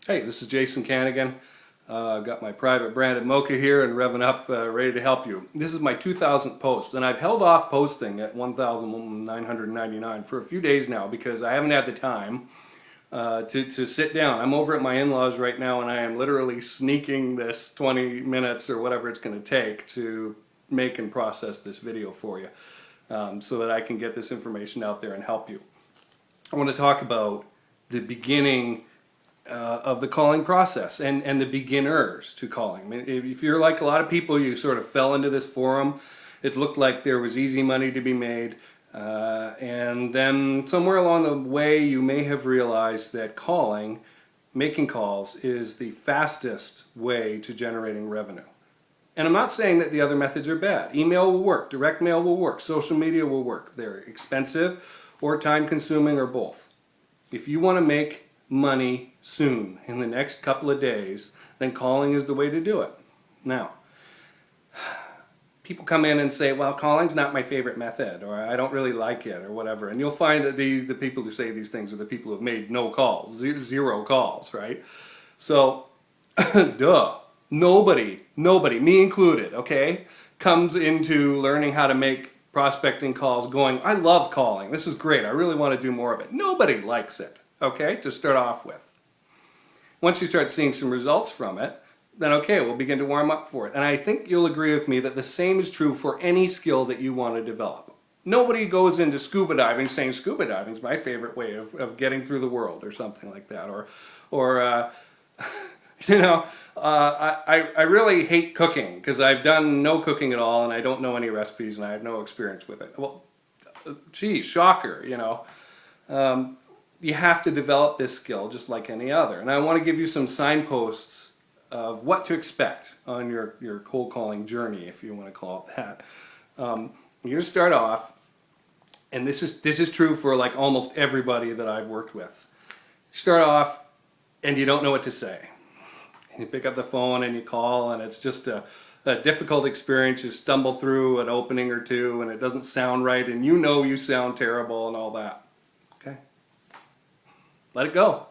Hey, this is Jason Kanigan. Got my private branded mocha here and revving up, ready to help you. This is my 2000th post, and I've held off posting at 1,999 for a few days now because I haven't had the time to sit down. I'm over at my in-laws right now, and I am literally sneaking this 20 minutes or whatever it's going to take to make and process this video for you so that I can get this information out there and help you. I want to talk about the beginning of the calling process and the beginners to calling. I mean, if you're like a lot of people, you sort of fell into this forum. It looked like there was easy money to be made, and then somewhere along the way you may have realized that making calls is the fastest way to generating revenue. And I'm not saying that the other methods are bad. Email will work, direct mail will work, social media will work. They're expensive or time consuming or both. If you want to make money soon, in the next couple of days, then calling is the way to do it. Now, people come in and say, well, calling's not my favorite method, or I don't really like it, or whatever. And you'll find that the people who say these things are the people who have made no calls, zero calls, right? So, duh. Nobody, me included, okay, comes into learning how to make prospecting calls going, I love calling, this is great, I really want to do more of it. Nobody likes it, okay, to start off with. Once you start seeing some results from it, then okay, we'll begin to warm up for it. And I think you'll agree with me that the same is true for any skill that you want to develop. Nobody goes into scuba diving saying scuba diving is my favorite way of getting through the world or something like that. Or you know, I really hate cooking because I've done no cooking at all and I don't know any recipes and I have no experience with it. Well, geez, shocker, you know. You have to develop this skill just like any other. And I want to give you some signposts of what to expect on your cold calling journey, if you want to call it that. You're going to start off, and this is true for like almost everybody that I've worked with. You start off and you don't know what to say. You pick up the phone and you call, and it's just a difficult experience. You stumble through an opening or two and it doesn't sound right, and you know you sound terrible and all that. Okay? Let it go.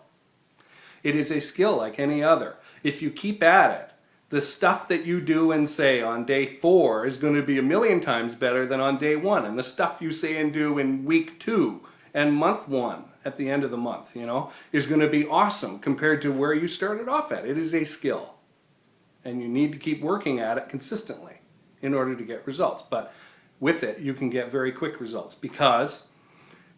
It is a skill like any other. If you keep at it, the stuff that you do and say on day 4 is going to be a million times better than on day 1. And the stuff you say and do in week 2 and month 1 at the end of the month, you know, is going to be awesome compared to where you started off at. It is a skill. And you need to keep working at it consistently in order to get results. But with it, you can get very quick results because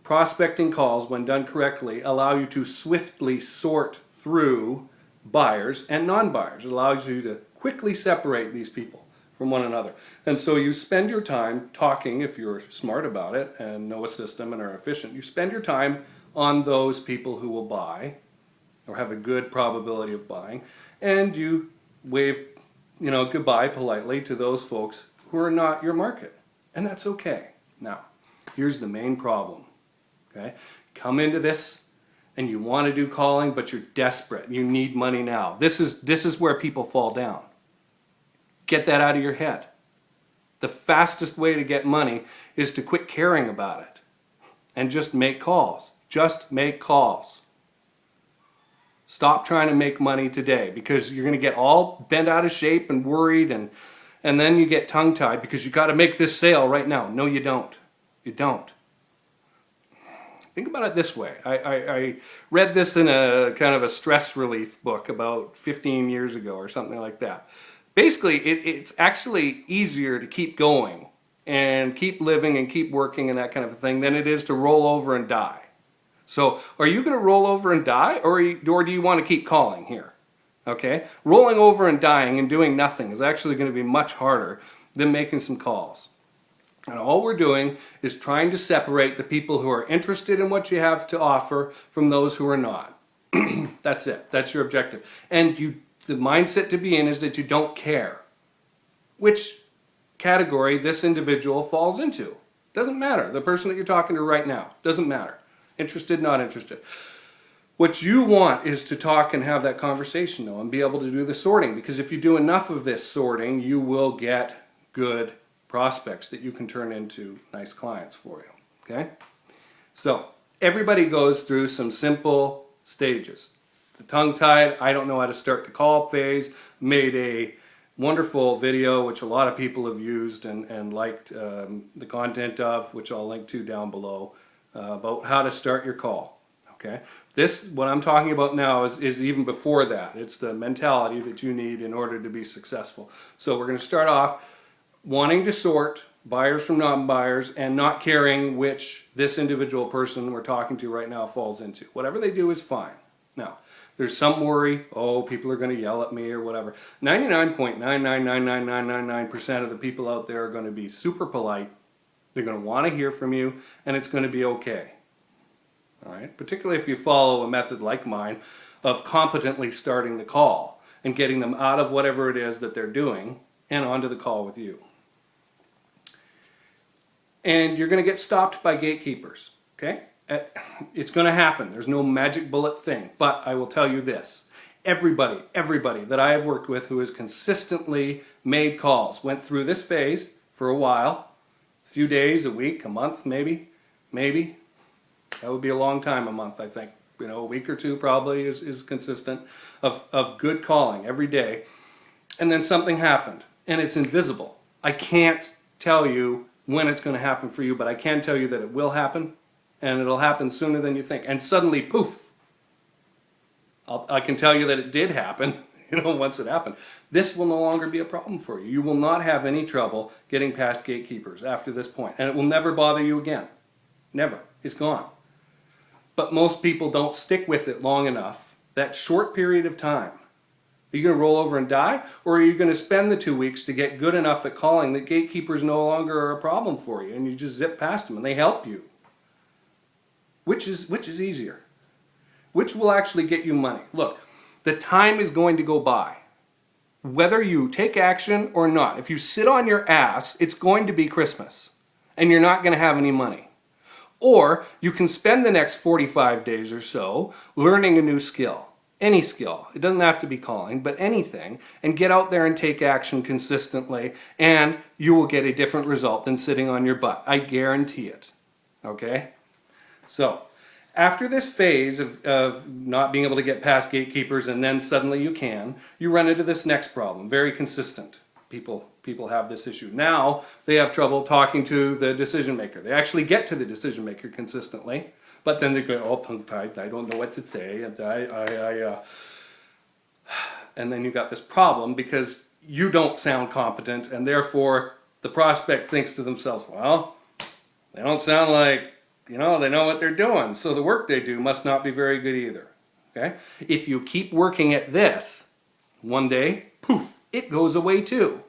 prospecting calls, when done correctly, allow you to swiftly sort through buyers and non-buyers. It allows you to quickly separate these people from one another. And so you spend your time talking, if you're smart about it and know a system and are efficient, you spend your time on those people who will buy or have a good probability of buying, and you wave, you know, goodbye politely to those folks who are not your market. And that's okay. Now, here's the main problem. Okay? Come into this and you want to do calling, but you're desperate. You need money now. This is where people fall down. Get that out of your head. The fastest way to get money is to quit caring about it and just make calls. Just make calls. Stop trying to make money today because you're going to get all bent out of shape and worried, and then you get tongue-tied because you got to make this sale right now. No, you don't. You don't. Think about it this way. I read this in a kind of a stress relief book about 15 years ago or something like that. Basically, it's actually easier to keep going and keep living and keep working and that kind of a thing than it is to roll over and die. So are you going to roll over and die, or do you want to keep calling here? Okay? Rolling over and dying and doing nothing is actually going to be much harder than making some calls. And all we're doing is trying to separate the people who are interested in what you have to offer from those who are not. That's it. That's your objective. And the mindset to be in is that you don't care which category this individual falls into. Doesn't matter. The person that you're talking to right now. Doesn't matter. Interested, not interested. What you want is to talk and have that conversation, though, and be able to do the sorting. Because if you do enough of this sorting, you will get good prospects that you can turn into nice clients for you. Okay? So, everybody goes through some simple stages. tongue-tied, I don't know how to start the call phase, made a wonderful video which a lot of people have used and liked the content of, which I'll link to down below, about how to start your call. Okay, what I'm talking about now is even before that. It's the mentality that you need in order to be successful. So we're going to start off wanting to sort buyers from non-buyers and not caring which this individual person we're talking to right now falls into. Whatever they do is fine. Now, there's some worry, oh, people are going to yell at me or whatever. 99.9999999% of the people out there are going to be super polite. They're going to want to hear from you, and it's going to be okay. All right? Particularly if you follow a method like mine of competently starting the call and getting them out of whatever it is that they're doing and onto the call with you. And you're going to get stopped by gatekeepers, okay? It's going to happen. There's no magic bullet thing. But I will tell you this. Everybody that I have worked with who has consistently made calls went through this phase for a while, a few days, a week, a month, maybe. That would be a long time, a month, I think. You know, a week or two probably is consistent of good calling every day. And then something happened, and it's invisible. I can't tell you when it's going to happen for you, but I can tell you that it will happen, and it'll happen sooner than you think. And suddenly, poof, I can tell you that it did happen, once it happened. This will no longer be a problem for you. You will not have any trouble getting past gatekeepers after this point, and it will never bother you again. Never. It's gone. But most people don't stick with it long enough, that short period of time. Are you going to roll over and die? Or are you going to spend the 2 weeks to get good enough at calling that gatekeepers no longer are a problem for you and you just zip past them and they help you? Which is easier? Which will actually get you money? Look, the time is going to go by. Whether you take action or not, if you sit on your ass, it's going to be Christmas and you're not going to have any money. Or you can spend the next 45 days or so learning a new skill. Any skill. It doesn't have to be calling, but anything. And get out there and take action consistently, and you will get a different result than sitting on your butt. I guarantee it. Okay? So, after this phase of not being able to get past gatekeepers and then suddenly you can, you run into this next problem. Very consistent. People have this issue. Now, they have trouble talking to the decision maker. They actually get to the decision maker consistently. But then they go all tongue-tied, I don't know what to say, and and then you got this problem because you don't sound competent, and therefore the prospect thinks to themselves, well, they don't sound like, they know what they're doing, so the work they do must not be very good either. Okay? If you keep working at this, one day, poof, it goes away too.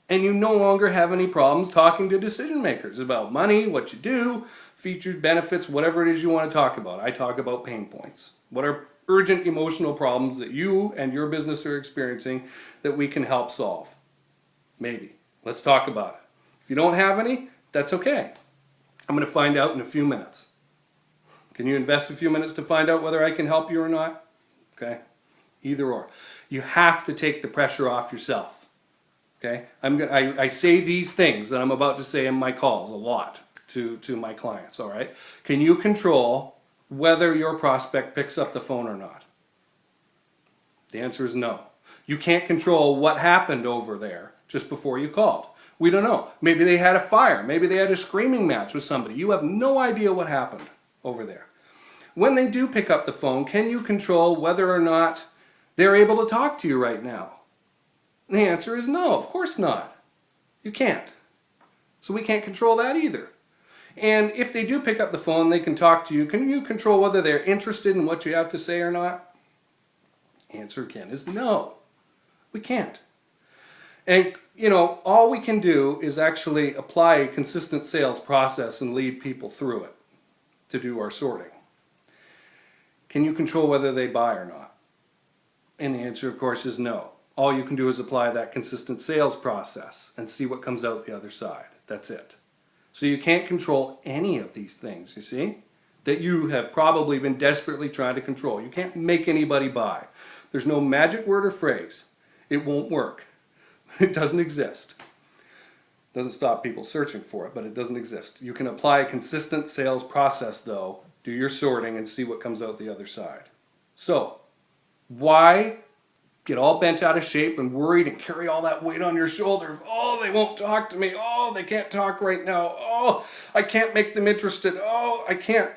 And you no longer have any problems talking to decision makers about money, what you do, features, benefits, whatever it is you want to talk about. I talk about pain points. What are urgent emotional problems that you and your business are experiencing that we can help solve? Maybe. Let's talk about it. If you don't have any, that's okay. I'm going to find out in a few minutes. Can you invest a few minutes to find out whether I can help you or not? Okay? Either or. You have to take the pressure off yourself. Okay? I say these things that I'm about to say in my calls a lot to my clients, all right? Can you control whether your prospect picks up the phone or not? The answer is no. You can't control what happened over there just before you called. We don't know. Maybe they had a fire. Maybe they had a screaming match with somebody. You have no idea what happened over there. When they do pick up the phone, can you control whether or not they're able to talk to you right now? The answer is no, of course not. You can't. So we can't control that either. And if they do pick up the phone, they can talk to you. Can you control whether they're interested in what you have to say or not? Answer again is no. We can't. And, all we can do is actually apply a consistent sales process and lead people through it to do our sorting. Can you control whether they buy or not? And the answer, of course, is no. All you can do is apply that consistent sales process and see what comes out the other side. That's it. So you can't control any of these things, you see, that you have probably been desperately trying to control. You can't make anybody buy. There's no magic word or phrase. It won't work. It doesn't exist. It doesn't stop people searching for it, but it doesn't exist. You can apply a consistent sales process, though, do your sorting and see what comes out the other side. So, Why get all bent out of shape and worried and carry all that weight on your shoulder? Oh, they won't talk to me. Oh, they can't talk right now. Oh, I can't make them interested. Oh, I can't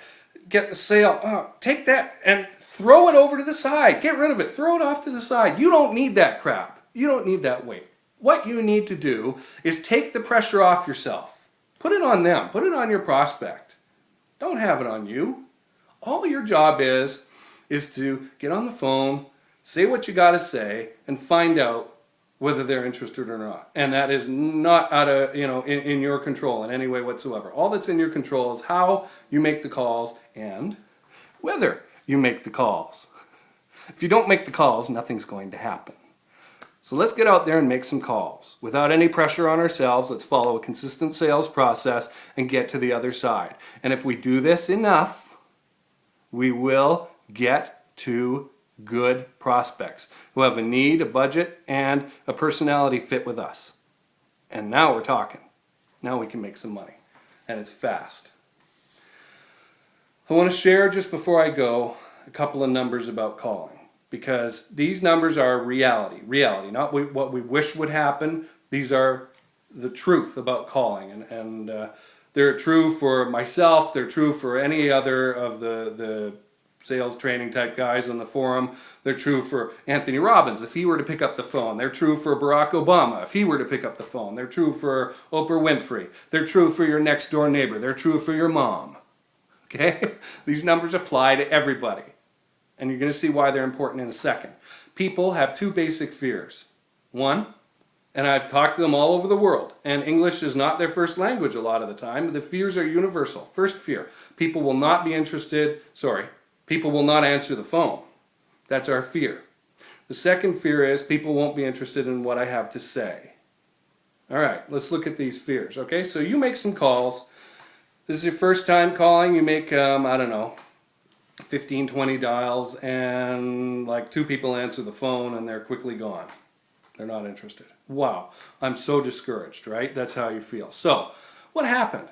get the sale. Oh, take that and throw it over to the side. Get rid of it. Throw it off to the side. You don't need that crap. You don't need that weight. What you need to do is take the pressure off yourself. Put it on them. Put it on your prospect. Don't have it on you. All your job is to get on the phone, say what you got to say, and find out whether they're interested or not. And that is not out of, in your control in any way whatsoever. All that's in your control is how you make the calls and whether you make the calls. If you don't make the calls, nothing's going to happen. So let's get out there and make some calls. Without any pressure on ourselves, let's follow a consistent sales process and get to the other side. And if we do this enough, we will get to good prospects who have a need, a budget, and a personality fit with us. And now we're talking. Now we can make some money. And it's fast. I want to share just before I go a couple of numbers about calling. Because these numbers are reality, not what we wish would happen. These are the truth about calling, and they're true for myself. They're true for any other of the sales training type guys on the forum. They're true for Anthony Robbins if he were to pick up the phone. They're true for Barack Obama if he were to pick up the phone. They're true for Oprah Winfrey. They're true for your next door neighbor. They're true for your mom. Okay? These numbers apply to everybody. And you're going to see why they're important in a second. People have two basic fears. One, and I've talked to them all over the world, and English is not their first language a lot of the time. The fears are universal. First fear, people will not answer the phone. That's our fear. The second fear is people won't be interested in what I have to say. All right, let's look at these fears, okay? So you make some calls. This is your first time calling. You make, 15, 20 dials, and like 2 people answer the phone and they're quickly gone. They're not interested. Wow, I'm so discouraged, right? That's how you feel. So, what happened?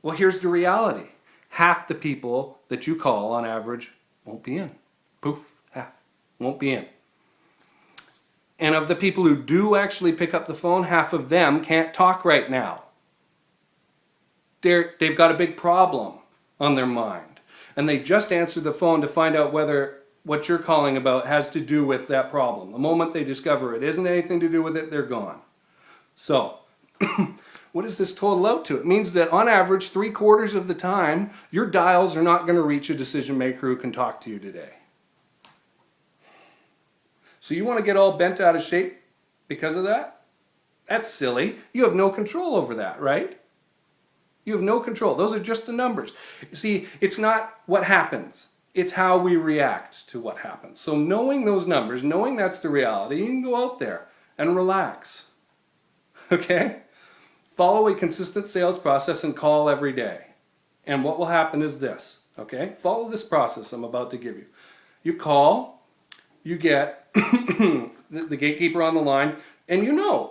Well, here's the reality. Half the people that you call on average won't be in. Poof, half won't be in. And of the people who do actually pick up the phone, half of them can't talk right now. They've got a big problem on their mind. And they just answered the phone to find out whether what you're calling about has to do with that problem. The moment they discover it isn't anything to do with it, they're gone. So, what does this total out to? It means that on average, 3/4 of the time, your dials are not going to reach a decision maker who can talk to you today. So you want to get all bent out of shape because of that? That's silly. You have no control over that, right? You have no control. Those are just the numbers. See, it's not what happens. It's how we react to what happens. So knowing those numbers, knowing that's the reality, you can go out there and relax. Okay? Follow a consistent sales process and call every day. And what will happen is this. Okay? Follow this process I'm about to give you. You call, you get the gatekeeper on the line, and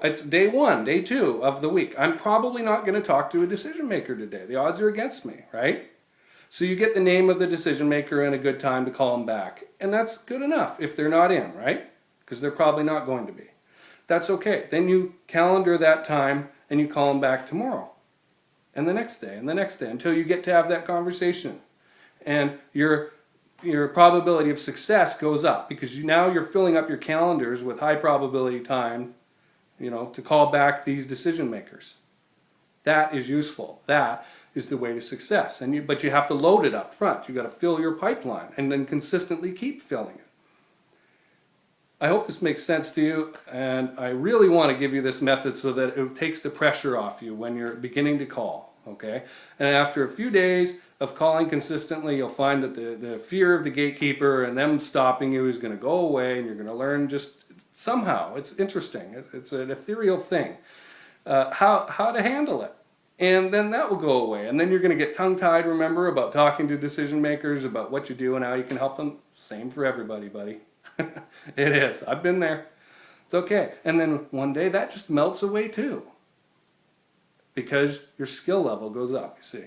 it's day 1, day 2 of the week. I'm probably not going to talk to a decision maker today. The odds are against me, right? So you get the name of the decision maker and a good time to call them back. And that's good enough if they're not in, right? Because they're probably not going to be. That's okay. Then you calendar that time and you call them back tomorrow. And the next day, and the next day, until you get to have that conversation. And your probability of success goes up because now you're filling up your calendars with high probability time, to call back these decision makers. That is useful. That is the way to success. But you have to load it up front. You've got to fill your pipeline and then consistently keep filling it. I hope this makes sense to you, and I really want to give you this method so that it takes the pressure off you when you're beginning to call, okay? And after a few days of calling consistently, you'll find that the fear of the gatekeeper and them stopping you is going to go away, and you're going to learn just somehow. It's interesting. It's an ethereal thing. How to handle it. And then that will go away. And then you're going to get tongue-tied, remember, about talking to decision makers, about what you do and how you can help them. Same for everybody, buddy. It is. I've been there. It's okay. And then one day that just melts away too. Because your skill level goes up, you see,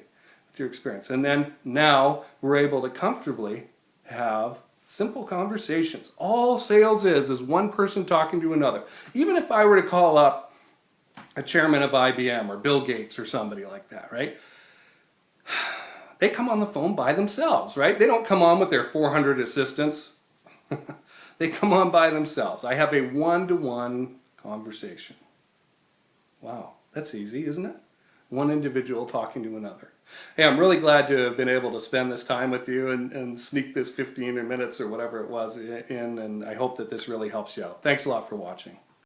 with your experience. And then now we're able to comfortably have Simple conversations. All sales is one person talking to another. Even if I were to call up a chairman of IBM or Bill Gates or somebody like that, right? They come on the phone by themselves, right? They don't come on with their 400 assistants. They come on by themselves. I have a one-to-one conversation. Wow, that's easy, isn't it? One individual talking to another. Hey, I'm really glad to have been able to spend this time with you and sneak this 15 minutes or whatever it was in, and I hope that this really helps you out. Thanks a lot for watching.